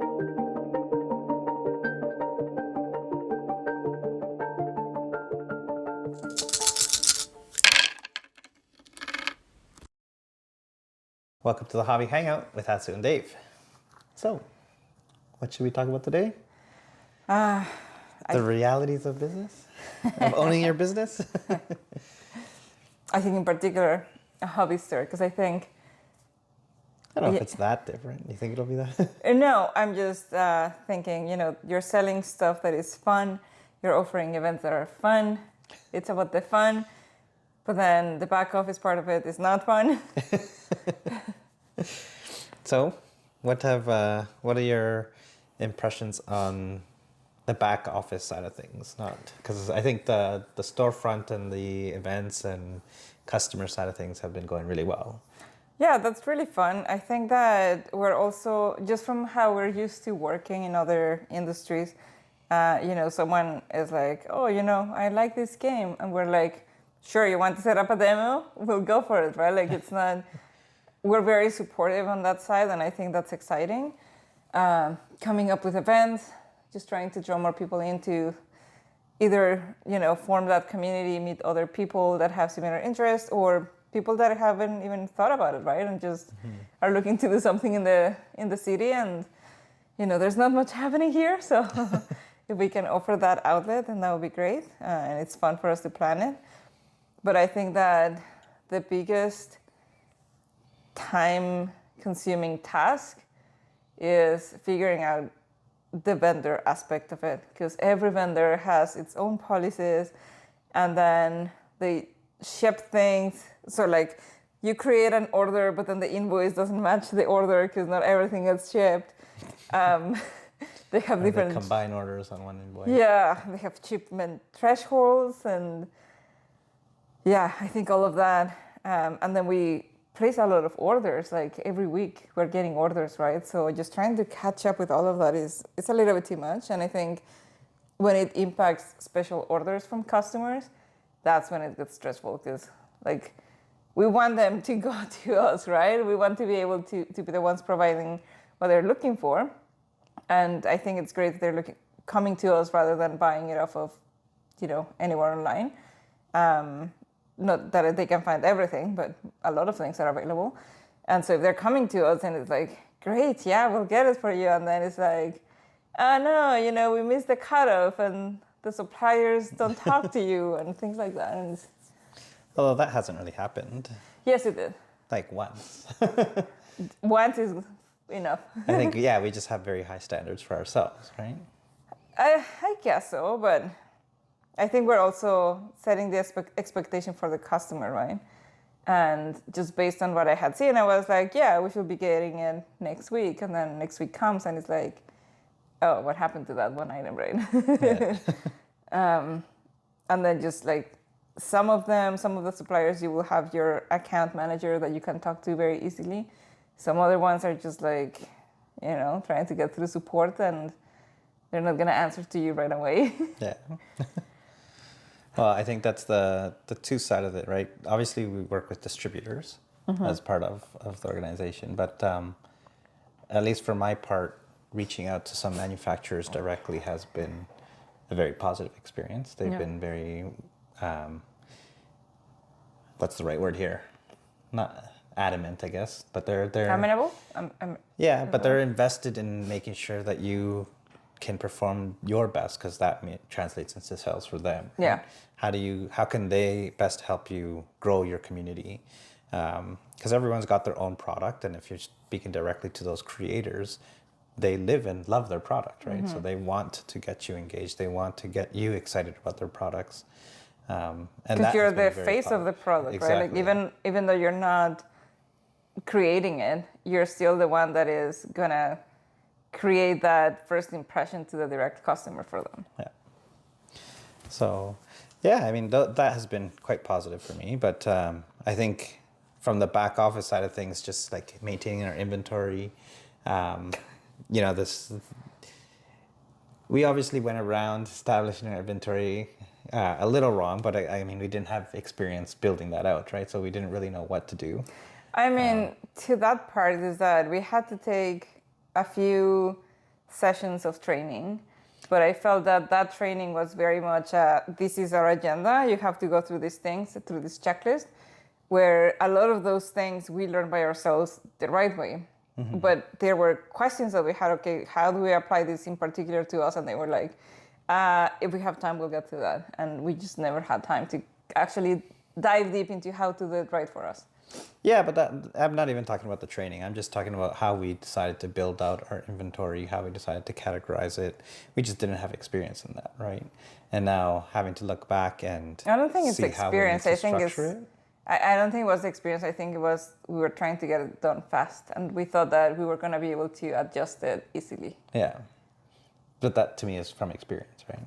Welcome to the Hobby Hangout with Azu and Dave. So, what should we talk about today? The realities of business? Of owning your business? I think in particular a hobby store, because I think... I don't know if it's that different. You think it'll be that? No, I'm just thinking, you're selling stuff that is fun. You're offering events that are fun. It's about the fun. But then the back office part of it is not fun. So, what are your impressions on the back office side of things? Not because I think the storefront and the events and customer side of things have been going really well. Yeah, that's really fun. I think that we're also, just from how we're used to working in other industries, someone is like, oh, I like this game. And we're like, sure, you want to set up a demo? We'll go for it, right? Like, it's not... We're very supportive on that side, and I think that's exciting. Coming up with events, just trying to draw more people into either, form that community, meet other people that have similar interests, or people that haven't even thought about it, right? And just are looking to do something in the city, and, there's not much happening here, so if we can offer that outlet, then that would be great, and it's fun for us to plan it. But I think that the biggest time-consuming task is figuring out the vendor aspect of it, because every vendor has its own policies, and then they ship things. So like you create an order, but then the invoice doesn't match the order because not everything gets shipped. They have different... They combine orders on one invoice. Yeah, they have shipment thresholds, and yeah, I think all of that. And then we place a lot of orders, like every week we're getting orders, right? So just trying to catch up with all of that it's a little bit too much. And I think when it impacts special orders from customers, that's when it gets stressful, because like we want them to go to us, right? We want to be able to be the ones providing what they're looking for. And I think it's great that they're coming to us rather than buying it off of, anywhere online. Not that they can find everything, but a lot of things are available. And so if they're coming to us and it's like, great, yeah, we'll get it for you. And then it's like, oh no, we missed the cutoff and the suppliers don't talk to you and things like that. And Although that hasn't really happened. Yes, it did. Like once. Once is enough. I think, yeah, we just have very high standards for ourselves, right? I guess so, but I think we're also setting the expectation for the customer, right? And just based on what I had seen, I was like, yeah, we should be getting it next week. And then next week comes and it's like, oh, what happened to that one item, right? Yeah. And then just like some of the suppliers, you will have your account manager that you can talk to very easily. Some other ones are just like, trying to get through support, and they're not going to answer to you right away. Yeah. Well, I think that's the two side of it, right? Obviously, we work with distributors as part of the organization, but at least for my part, reaching out to some manufacturers directly has been a very positive experience. They've been very, what's the right word here? Not adamant, I guess, but they're Amenable? Yeah, but they're invested in making sure that you can perform your best, because that translates into sales for them. Yeah. How can they best help you grow your community? Because everyone's got their own product, and if you're speaking directly to those creators, they live and love their product, right? So they want to get you engaged. They want to get you excited about their products. Because you're the face of the product, exactly. right? Like even though you're not creating it, you're still the one that is gonna create that first impression to the direct customer for them. Yeah. So, yeah, I mean, that has been quite positive for me. But I think from the back office side of things, just like maintaining our inventory, we obviously went around establishing our inventory a little wrong, but I mean, we didn't have experience building that out, right? So we didn't really know what to do. I mean, to that part is that we had to take a few sessions of training. But I felt that training was very much, this is our agenda. You have to go through these things, through this checklist, where a lot of those things we learn by ourselves the right way. But there were questions that we had, okay, how do we apply this in particular to us? And they were like, if we have time, we'll get to that. And we just never had time to actually dive deep into how to do it right for us. Yeah, but I'm not even talking about the training. I'm just talking about how we decided to build out our inventory, how we decided to categorize it. We just didn't have experience in that, right? And now having to look back and I don't think it's see how we need experience. to I think structure it's. it. I don't think it was experience. I think it was we were trying to get it done fast, and we thought that we were going to be able to adjust it easily. Yeah, but that to me is from experience, right?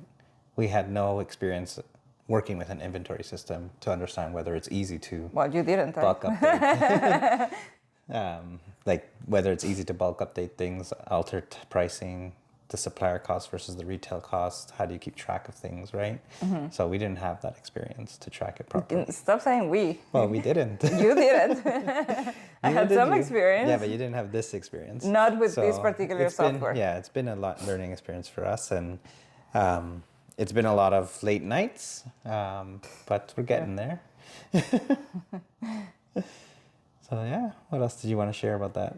We had no experience working with an inventory system to understand whether it's easy to Well, you didn't. bulk update. Like whether it's easy to bulk update things, alter pricing, the supplier cost versus the retail cost. How do you keep track of things, right? So we didn't have that experience to track it properly. Stop saying we. Well, we didn't. You didn't. I had some experience. Yeah, but you didn't have this experience. Not with this particular software. It's been a lot learning experience for us, and it's been a lot of late nights, but we're getting there. So yeah, what else did you want to share about that?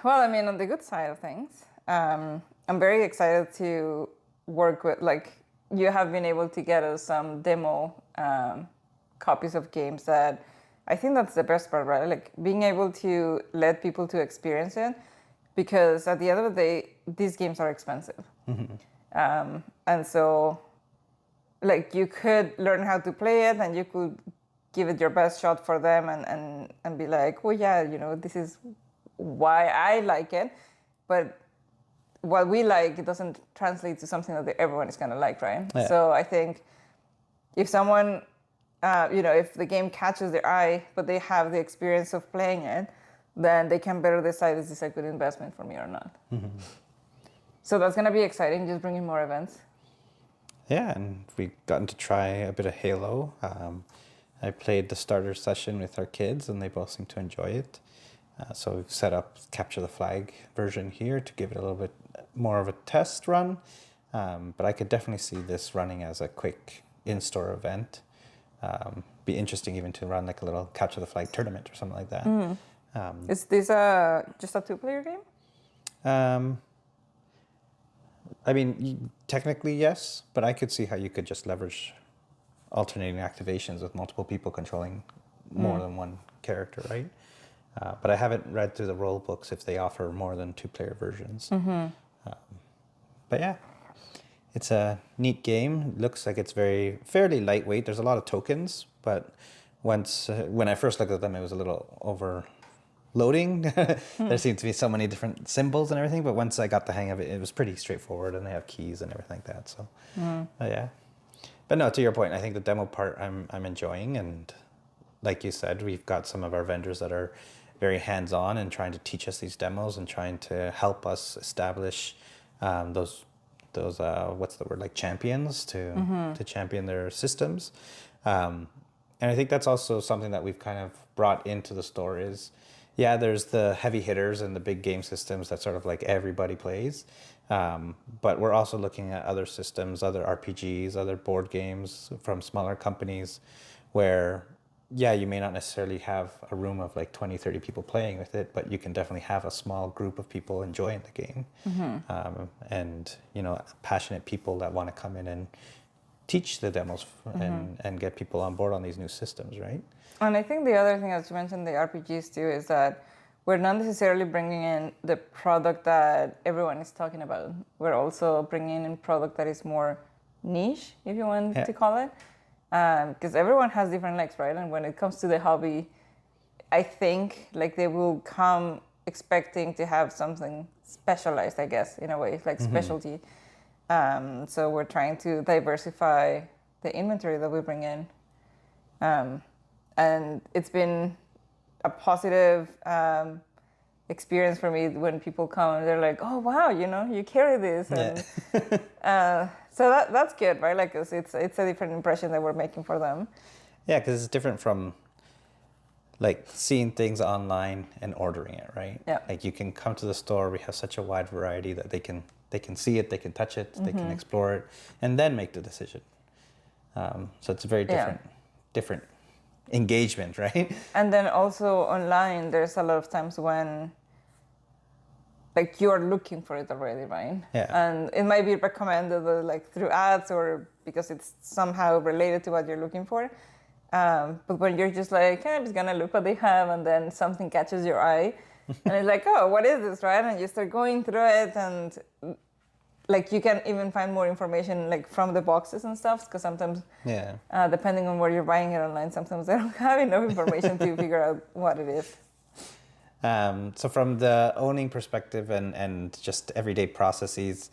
Well, I mean, on the good side of things, I'm very excited to work with, like, you have been able to get us some demo copies of games that I think that's the best part, right? Like being able to let people to experience it, because at the end of the day, these games are expensive. And so, like, you could learn how to play it and you could give it your best shot for them and be like, oh yeah, you know, this is why I like it. But what we like, it doesn't translate to something that everyone is going to like, right? Yeah. So I think if someone, if the game catches their eye, but they have the experience of playing it, then they can better decide, is this a good investment for me or not? So that's going to be exciting, just bringing more events. Yeah, and we've gotten to try a bit of Halo. I played the starter session with our kids, and they both seem to enjoy it. So we've set up Capture the Flag version here to give it a little bit more of a test run. But I could definitely see this running as a quick in-store event. Be interesting even to run like a little Capture the Flag tournament or something like that. Is this just a two-player game? I mean, technically yes, but I could see how you could just leverage alternating activations with multiple people controlling more than one character, right? But I haven't read through the rule books if they offer more than two-player versions. But yeah, it's a neat game. It looks like it's fairly lightweight. There's a lot of tokens, but when I first looked at them, it was a little overloading. There seemed to be so many different symbols and everything, but once I got the hang of it, it was pretty straightforward, and they have keys and everything like that. So, yeah. But no, to your point, I think the demo part I'm enjoying, and like you said, we've got some of our vendors that are very hands-on and trying to teach us these demos and trying to help us establish those what's the word, like champions to champion their systems. And I think that's also something that we've kind of brought into the store is, yeah, there's the heavy hitters and the big game systems that sort of like everybody plays. But we're also looking at other systems, other RPGs, other board games from smaller companies where, yeah, you may not necessarily have a room of like 20, 30 people playing with it, but you can definitely have a small group of people enjoying the game. And, passionate people that want to come in and teach the demos and get people on board on these new systems, right? And I think the other thing, as you mentioned, the RPGs too, is that we're not necessarily bringing in the product that everyone is talking about. We're also bringing in product that is more niche, if you want to call it. Because everyone has different legs, right? And when it comes to the hobby, I think like they will come expecting to have something specialized, I guess, in a way, like specialty. So we're trying to diversify the inventory that we bring in. And it's been a positive experience for me when people come and they're like, oh, wow, you carry this. And, so that's good, right? Like it's a different impression that we're making for them. Yeah, because it's different from like seeing things online and ordering it, right? Yeah. Like you can come to the store. We have such a wide variety that they can see it, they can touch it, they can explore it, and then make the decision. So it's a very different engagement, right? And then also online, there's a lot of times when like you're looking for it already, right? Yeah. And it might be recommended like through ads or because it's somehow related to what you're looking for. But when you're just like, hey, I'm just gonna look what they have, and then something catches your eye, and it's like, oh, what is this, right? And you start going through it, and like you can even find more information like from the boxes and stuff, because sometimes, depending on where you're buying it online, sometimes they don't have enough information to figure out what it is. So from the owning perspective and just everyday processes,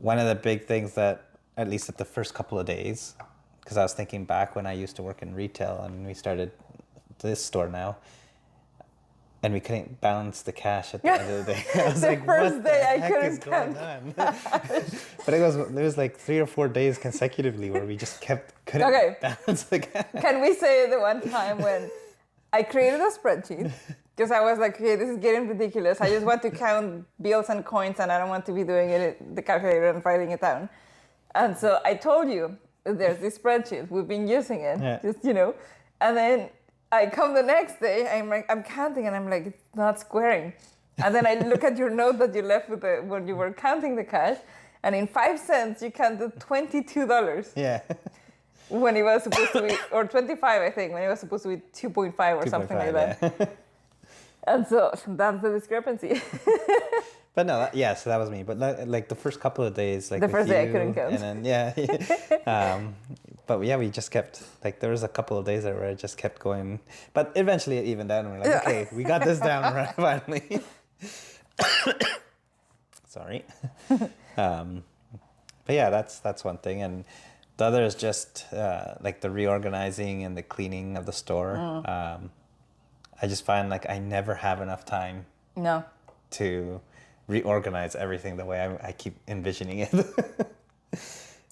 one of the big things that, at least at the first couple of days, because I was thinking back when I used to work in retail and we started this store now, and we couldn't balance the cash at the end of the day. I was like, first what day the I heck couldn't is going on? But it was like 3 or 4 days consecutively where we just couldn't balance the cash. Can we say the one time when I created a spreadsheet because I was like, okay, this is getting ridiculous. I just want to count bills and coins and I don't want to be doing it, the calculator and writing it down. And so I told you, there's this spreadsheet. We've been using it, just, and then I come the next day, I'm counting and I'm like, it's not squaring. And then I look at your note that you left with when you were counting the cash, and in 5 cents, you counted $22. Yeah. When it was supposed to be, or 25, I think, when it was supposed to be 2.5 or something like that. Yeah. And so that's the discrepancy. But no, so that was me. But like the first couple of days, like the first day I couldn't count. And then but yeah, we just kept, like, there was a couple of days there where I just kept going. But eventually it evened out and we're like, okay, we got this down right, finally. Sorry. But yeah, that's one thing. And the other is just like the reorganizing and the cleaning of the store. I just find like I never have enough time to reorganize everything the way I keep envisioning it.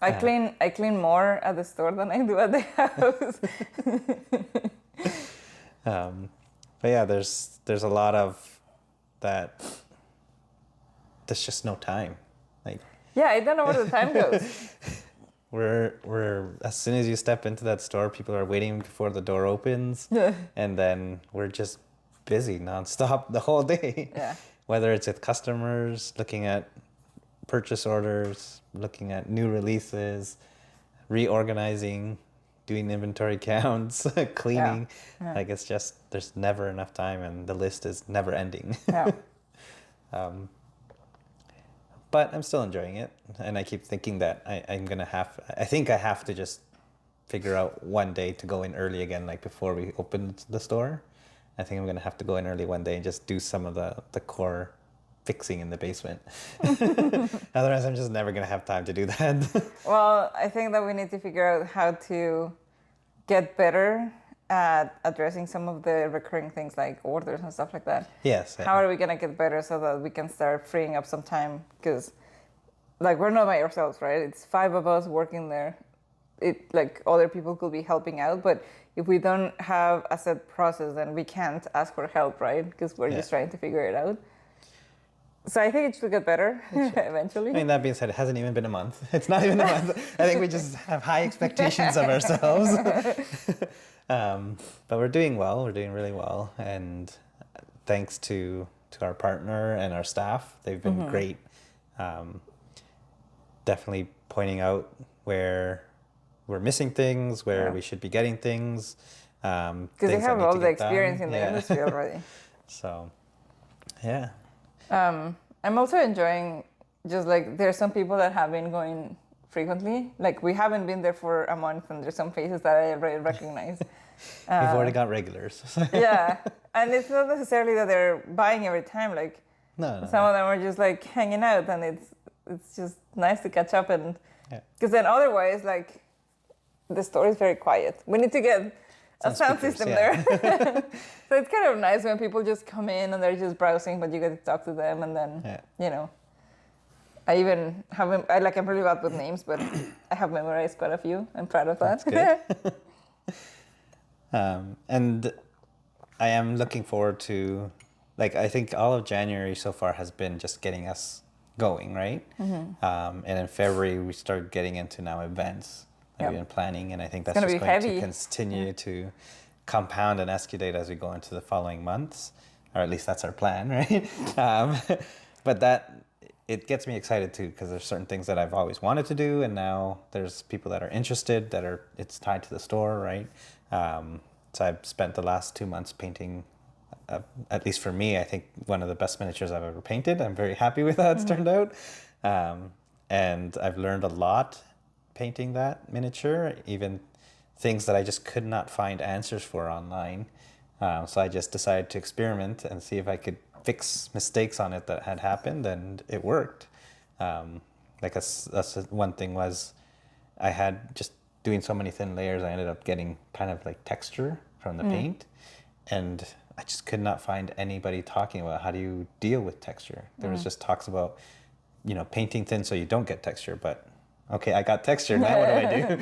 I clean more at the store than I do at the house. But yeah, there's a lot of that. There's just no time. Like, yeah, I don't know where the time goes. We're as soon as you step into that store, people are waiting before the door opens, and then we're just busy nonstop the whole day. Yeah. Whether it's with customers, looking at purchase orders, looking at new releases, reorganizing, doing inventory counts, cleaning. Yeah. Like, it's just, there's never enough time, and the list is never ending. Yeah. But I'm still enjoying it, and I keep thinking that I think I have to just figure out one day to go in early again, like before we open the store. I think I'm gonna have to go in early one day and just do some of the core fixing in the basement. Otherwise, I'm just never gonna have time to do that. Well, I think that we need to figure out how to get better at addressing some of the recurring things like orders and stuff like that. Yes. How are we gonna get better so that we can start freeing up some time? Because, like, we're not by ourselves, right? It's 5 of us working there. Like, other people could be helping out, but if we don't have a set process, then we can't ask for help, right? Because we're just trying to figure it out. So I think it should get better eventually. I mean, that being said, it hasn't even been a month. It's not even a month. I think we just have high expectations of ourselves. But we're doing well. We're doing really well. And thanks to our partner and our staff, they've been great. Definitely pointing out where we're missing things, where we should be getting things. Because they have all the experience in the industry already. So, yeah. I'm also enjoying just like there's some people that have been going frequently. Like we haven't been there for a month, and there's some faces that I already recognize. We've already got regulars. Yeah, and it's not necessarily that they're buying every time. Like some of them are just like hanging out, and it's just nice to catch up. And because then otherwise, like the store is very quiet. We need to get a sound system there. So it's kind of nice when people just come in and they're just browsing, but you get to talk to them, and then I even have I'm really bad with names, but I have memorized quite a few. I'm proud of that. That's good. And I am looking forward to, like, I think all of January so far has been just getting us going, right? And in February, we started getting into now events that we've been planning. And I think that's gonna just be going heavy. to continue to compound and escalate as we go into the following months, or at least that's our plan, right? But that, it gets me excited too, because there's certain things that I've always wanted to do, and now there's people that are interested, that are, it's tied to the store, right? So I've spent the last 2 months painting, at least for me, I think one of the best miniatures I've ever painted. I'm very happy with how it's turned out. And I've learned a lot painting that miniature, even things that I just could not find answers for online. So I just decided to experiment and see if I could fix mistakes on it that had happened, and it worked. Like that's one thing was, I had just doing so many thin layers, I ended up getting kind of like texture from the paint, and I just could not find anybody talking about how do you deal with texture. There was just talks about, you know, painting thin so you don't get texture, but okay, I got texture, now what do I do?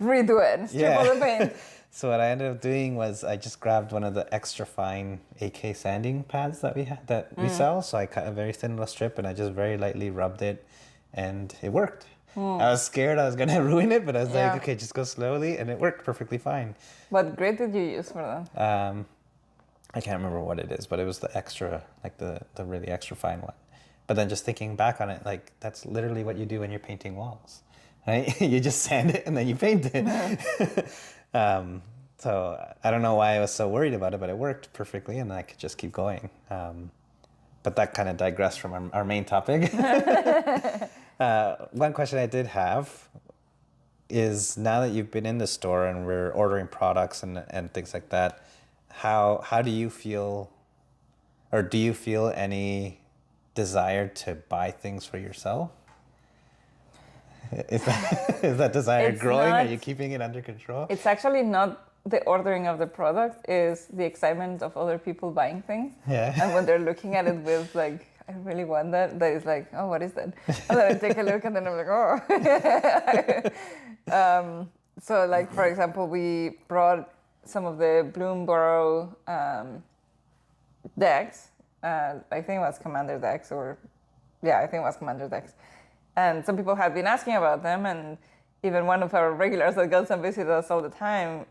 Redo it. Strip all the paint. So what I ended up doing was I just grabbed one of the extra fine AK sanding pads that we sell. So I cut a very thin little strip and I just very lightly rubbed it, and it worked. I was scared I was gonna ruin it, but I was like, okay, just go slowly, and it worked perfectly fine. What grade did you use for that? I can't remember what it is, but it was the extra, like the really extra fine one. But then just thinking back on it, like that's literally what you do when you're painting walls, right? You just sand it and then you paint it. So I don't know why I was so worried about it, but it worked perfectly, and I could just keep going. But that kind of digressed from our main topic. One question I did have is, now that you've been in the store and we're ordering products and things like that, how do you feel, or do you feel any desire to buy things for yourself? Is that desire It's growing? not, Are you keeping it under control? it's actually not the ordering of the product, is the excitement of other people buying things. Yeah. And when they're looking at it with like, I really want that, that is like, oh, what is that? And then I take a look and then I'm like, oh. So like, for example, we brought some of the Bloomborough decks. I think it was Commander decks, or yeah, I think it was Commander decks. And some people have been asking about them, and even one of our regulars that goes and visits us all the time,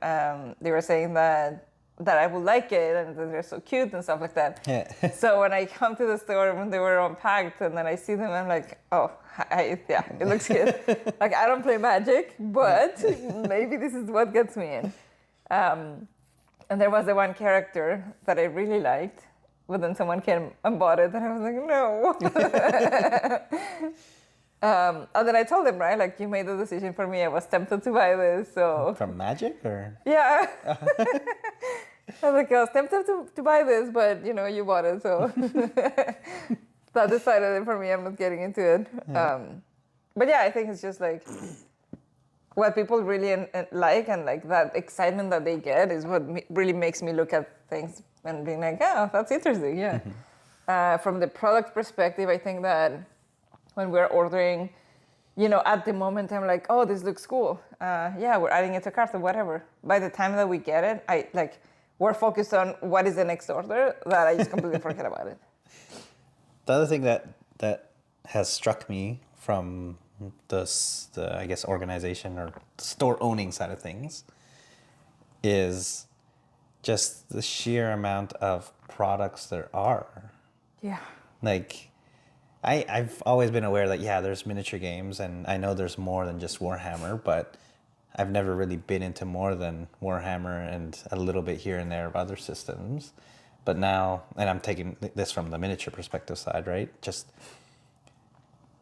they were saying that I would like it and that they're so cute and stuff like that. Yeah. So when I come to the store when they were unpacked and then I see them, I'm like, oh, yeah, it looks good. Like, I don't play Magic, but maybe this is what gets me in. And there was the one character that I really liked, but then someone came and bought it, and I was like, no. And then I told him, right, like, you made the decision for me. I was tempted to buy this, so. From Magic, or? Yeah. I was like, I was tempted to buy this, but, you know, you bought it, so. That decided it for me. I'm not getting into it. Yeah. But yeah, I think it's just like what people really like, and like that excitement that they get is what really makes me look at things and being like, oh, that's interesting, yeah. From the product perspective, I think that when we're ordering, you know, at the moment I'm like, oh, this looks cool. Yeah, we're adding it to cart or whatever. By the time that we get it, we're focused on what is the next order, that I just completely forget about it. The other thing that has struck me from the I guess organization or store owning side of things is just the sheer amount of products there are. Yeah. Like, I've always been aware that, yeah, there's miniature games, and I know there's more than just Warhammer, but I've never really been into more than Warhammer and a little bit here and there of other systems. But now, and I'm taking this from the miniature perspective side, right? Just,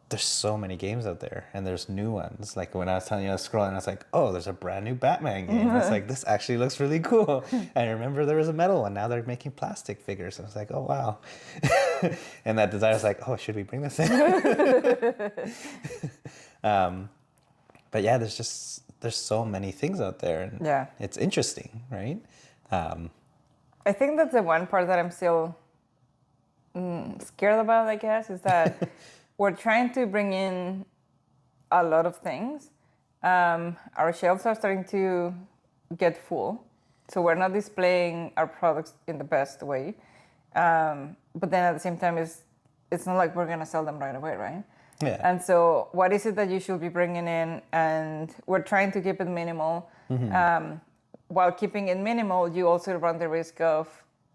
there's so many games out there, and there's new ones. Like when I was telling you, I was scrolling, I was like, oh, there's a brand new Batman game. I was like, this actually looks really cool. And I remember there was a metal one. Now they're making plastic figures. I was like, oh, wow. And that desire was like, oh, should we bring this in? But yeah, there's so many things out there, and Yeah. it's interesting, right? I think that's the one part that I'm still scared about, I guess, is that we're trying to bring in a lot of things. Our shelves are starting to get full. So we're not displaying our products in the best way. But then at the same time, it's not like we're going to sell them right away, right? Yeah. And so what is it that you should be bringing in? And we're trying to keep it minimal. While keeping it minimal, you also run the risk of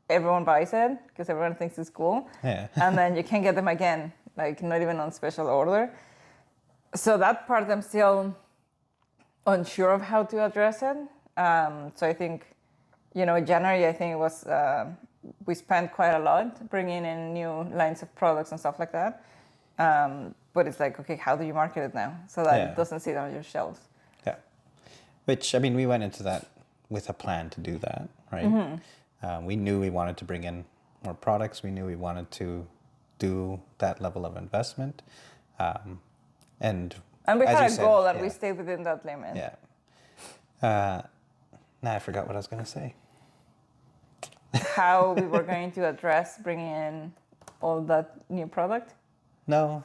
everyone buys it because everyone thinks it's cool. Yeah. And then you can't get them again, like not even on special order. So that part I'm still unsure of how to address it. So I think, January, I think it was, we spent quite a lot bringing in new lines of products and stuff like that. But it's like, okay, how do you market it now so that it doesn't sit on your shelves? Yeah. Which, I mean, we went into that with a plan to do that, right? We knew we wanted to bring in more products. We knew we wanted to do that level of investment. And we had a goal and yeah. we stayed within that limit. Yeah. Now I forgot what I was going to say. How we were going to address bringing in all that new product? No,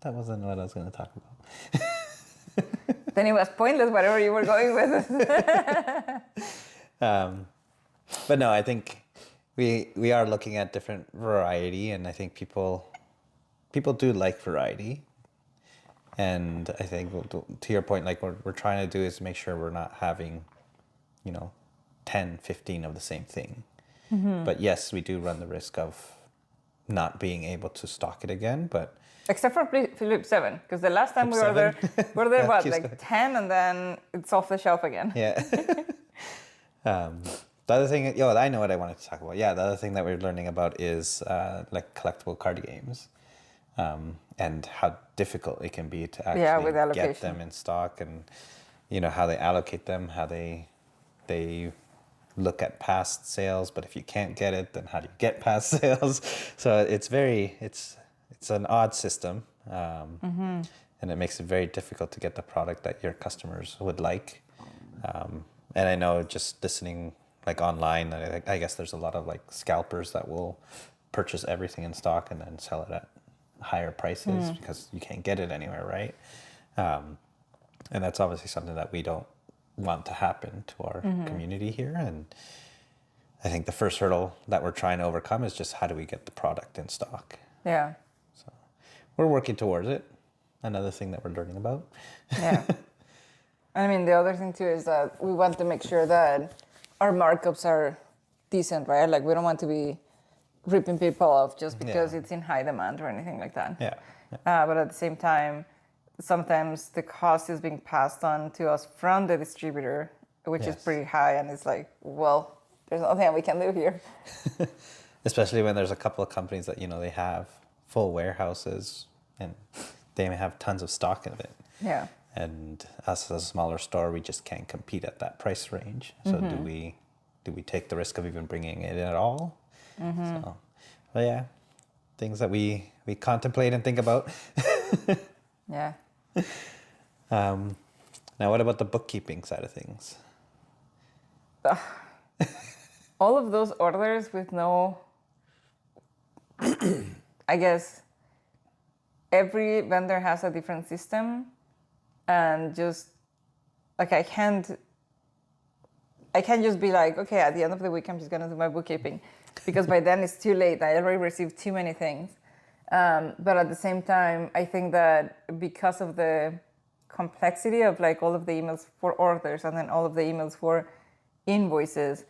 that wasn't what I was going to talk about. Then it was pointless, whatever you were going with. But no, I think we are looking at different variety, and I think people do like variety. And I think to your point, like what we're trying to do is make sure we're not having, 10, 15 of the same thing. But yes, we do run the risk of not being able to stock it again, but... Except for Philip 7, because the last time we were there, what, like going. 10, and then it's off the shelf again. Yeah. The other thing, I know what I wanted to talk about. Yeah, the other thing that we're learning about is like collectible card games, and how difficult it can be to actually get them in stock, and how they allocate them, how they look at past sales. But if you can't get it, then how do you get past sales? So it's an odd system, and it makes it very difficult to get the product that your customers would like. And I know just listening like online, I guess there's a lot of like scalpers that will purchase everything in stock and then sell it at higher prices because you can't get it anywhere, right? And that's obviously something that we don't want to happen to our community here. And I think the first hurdle that we're trying to overcome is just how do we get the product in stock? Yeah. So we're working towards it. Another thing that we're learning about. Yeah. I mean, the other thing too is that we want to make sure that our markups are decent, right? Like we don't want to be ripping people off just because it's in high demand or anything like that. Yeah. But at the same time, sometimes the cost is being passed on to us from the distributor, which is pretty high. And it's like, well, there's nothing we can do here. Especially when there's a couple of companies that, they have full warehouses and they may have tons of stock of it. Yeah. And us as a smaller store, we just can't compete at that price range. So do we take the risk of even bringing it in at all? So, well, yeah, things that we contemplate and think about. Yeah. Now, what about the bookkeeping side of things? All of those orders with no, I guess, every vendor has a different system, and just like I can't just be like, okay, at the end of the week I'm just gonna do my bookkeeping, because by then it's too late. I already received too many things. But at the same time, I think that because of the complexity of like all of the emails for orders and then all of the emails for invoices,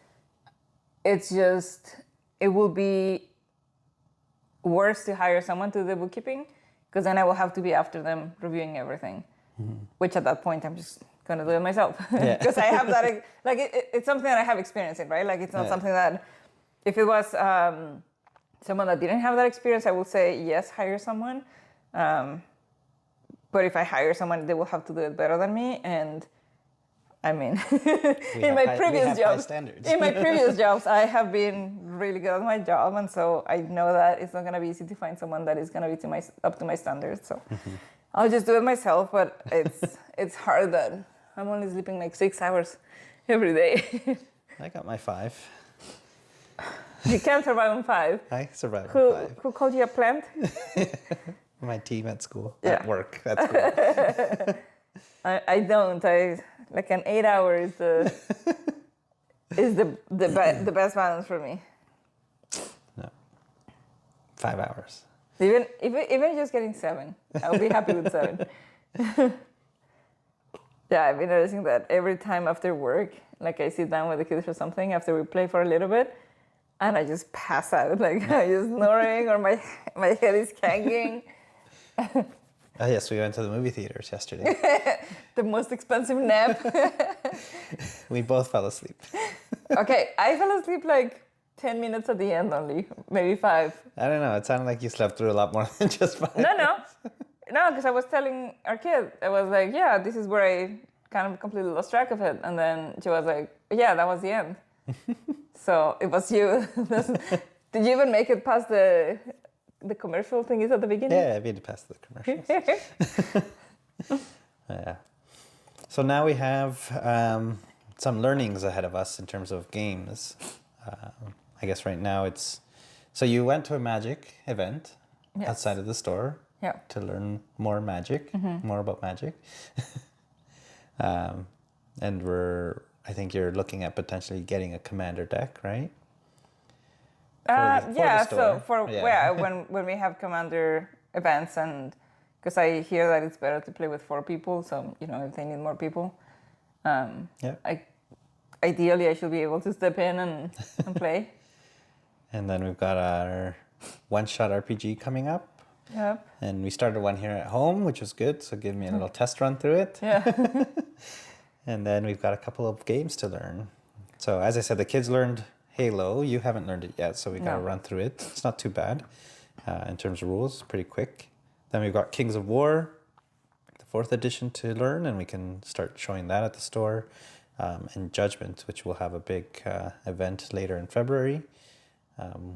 it will be worse to hire someone to do the bookkeeping, because then I will have to be after them reviewing everything, which at that point I'm just gonna do it myself, because I have that, like it's something that I have experience in, right? Like it's not something that, if it was someone that didn't have that experience, I would say yes, hire someone. But if I hire someone, they will have to do it better than me. And I mean, in my previous jobs, I have been really good at my job, and so I know that it's not going to be easy to find someone that is going to be up to my standards. So I'll just do it myself. But it's hard that I'm only sleeping like 6 hours every day. I got my 5. You can't survive on 5. I survive on 5. Who called you a plant? My team at school, at work. That's cool. I don't. Like an 8 hour is the best balance for me. No. 5 hours. Even just getting 7, I'll be happy with 7. Yeah, I've been noticing that every time after work, like I sit down with the kids or something after we play for a little bit, and I just pass out, like I'm just snoring or my head is hanging. Oh yes, we went to the movie theaters yesterday. The most expensive nap. We both fell asleep. Okay, I fell asleep like 10 minutes at the end only, maybe 5. I don't know. It sounded like you slept through a lot more than just 5. No, because I was telling our kid, I was like, yeah, this is where I kind of completely lost track of it. And then she was like, yeah, that was the end. So it was you. Did you even make it past the commercial thingies at the beginning? Yeah, I made it past the commercials. Yeah. So now we have some learnings ahead of us in terms of games. I guess right now it's... So you went to a Magic event outside of the store to learn more Magic, more about Magic. And I think you're looking at potentially getting a commander deck, right? When we have commander events, and because I hear that it's better to play with 4 people, so if they need more people, ideally I should be able to step in and play. And then we've got our one-shot RPG coming up. Yep. And we started one here at home, which was good, so give me a little test run through it. Yeah. And then we've got a couple of games to learn. So as I said, the kids learned Halo. You haven't learned it yet, so we got to run through it. It's not too bad in terms of rules, pretty quick. Then we've got Kings of War, the 4th edition to learn, and we can start showing that at the store. And Judgment, which will have a big event later in February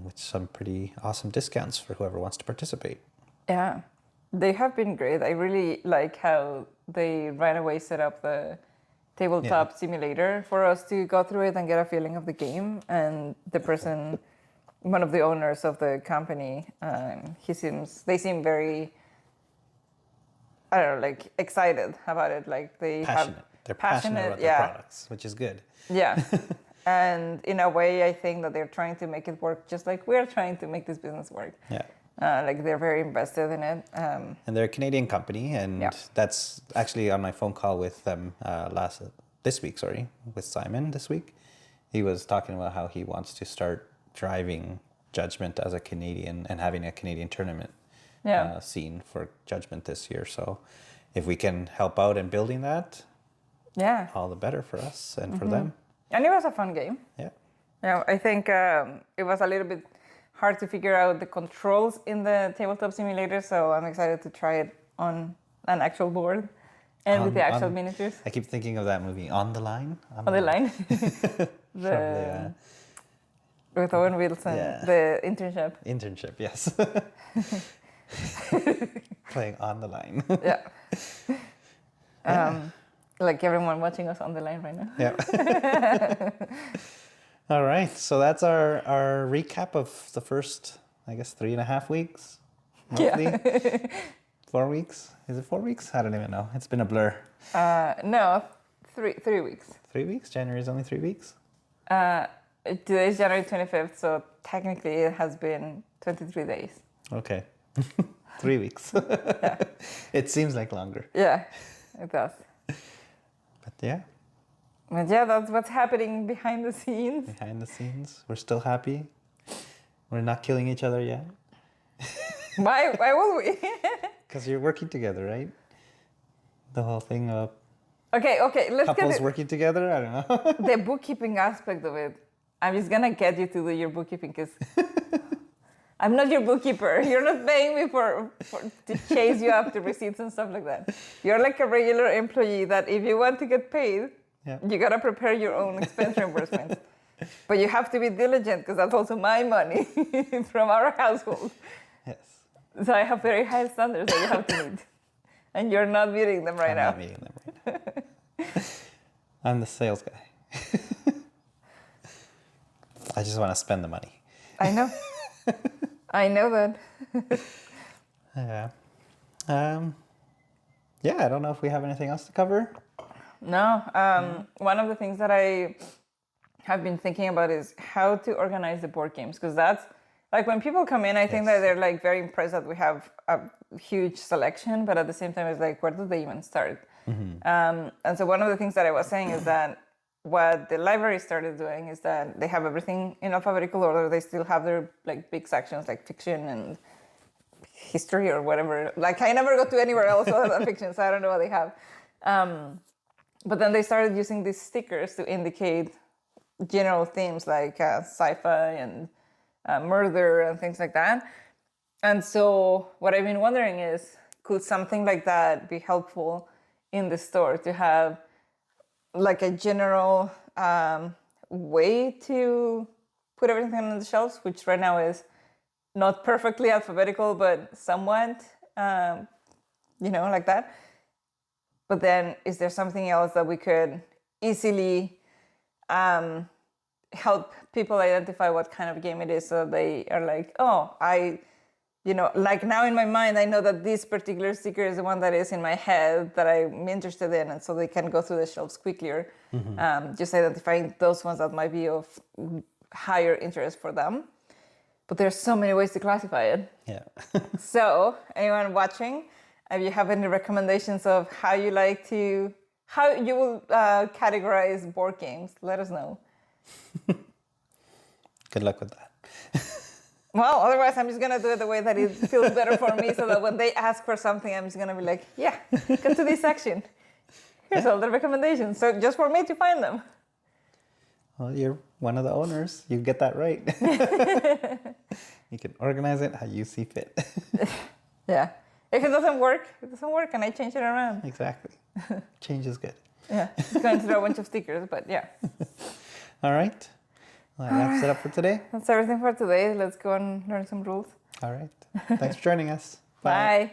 with some pretty awesome discounts for whoever wants to participate. Yeah, they have been great. I really like how they right away set up the tabletop simulator for us to go through it and get a feeling of the game. And the person, one of the owners of the company, they seem very, I don't know, like excited about it. Like they're passionate about their products, which is good. Yeah. And in a way, I think that they're trying to make it work just like we're trying to make this business work. Yeah. Like they're very invested in it. And they're a Canadian company, and that's actually on my phone call with them this week, with Simon this week. He was talking about how he wants to start driving Judgment as a Canadian and having a Canadian tournament scene for Judgment this year. So if we can help out in building that, all the better for us and for them. And it was a fun game. Yeah. I think it was a little bit hard to figure out the controls in the tabletop simulator, so I'm excited to try it on an actual board and with the actual miniatures. I keep thinking of that movie, On the Line. On the Line. With Owen Wilson, the internship. Internship, yes. Playing On the Line. Like everyone watching us on the line right now. Yeah. All right, so that's our recap of the first, I guess, 3.5 weeks, roughly. 4 weeks? Is it 4 weeks? I don't even know. It's been a blur. No, 3 weeks. 3 weeks? January is only 3 weeks? Today is January 25th, so technically it has been 23 days. Okay. 3 weeks. It seems like longer. Yeah, it does. But that's what's happening behind the scenes. Behind the scenes. We're still happy. We're not killing each other yet. Why will we? Because you're working together, right? The whole thing of Okay, let's couples working together? I don't know. The bookkeeping aspect of it. I'm just going to get you to do your bookkeeping because I'm not your bookkeeper. You're not paying me to chase you after receipts and stuff like that. You're like a regular employee that if you want to get paid, you got to prepare your own expense reimbursements. But you have to be diligent because that's also my money from our household. Yes. So I have very high standards that you have to meet. And you're not meeting them right now. I'm not meeting them right now. I'm the sales guy. I just want to spend the money. I know. I know that. Yeah. I don't know if we have anything else to cover. No. One of the things that I have been thinking about is how to organize the board games, because that's like when people come in, I think that they're like very impressed that we have a huge selection, but at the same time, it's like, where do they even start? And so one of the things that I was saying is that what the library started doing is that they have everything in alphabetical order. They still have their like big sections like fiction and history or whatever. Like I never go to anywhere else other than fiction, so I don't know what they have. But then they started using these stickers to indicate general themes like sci-fi and murder and things like that. And so what I've been wondering is, could something like that be helpful in the store to have like a general way to put everything on the shelves, which right now is not perfectly alphabetical, but somewhat, like that. But then is there something else that we could easily help people identify what kind of game it is, so they are like, oh, like now in my mind, I know that this particular sticker is the one that is in my head that I'm interested in, and so they can go through the shelves quicker, just identifying those ones that might be of higher interest for them. But there's so many ways to classify it. Yeah. So anyone watching, if you have any recommendations of how you will categorize board games, let us know. Good luck with that. Well, otherwise I'm just going to do it the way that it feels better for me, so that when they ask for something, I'm just going to be like, yeah, go to this section. Here's all the recommendations. So just for me to find them. Well, you're one of the owners. You get that right. You can organize it how you see fit. Yeah. If it doesn't work, it doesn't work, and I change it around. Exactly. Change is good. Yeah. It's going to throw a bunch of stickers, but yeah. All right. Well, that wraps it up for today. That's everything for today. Let's go and learn some rules. All right. Thanks for joining us. Bye.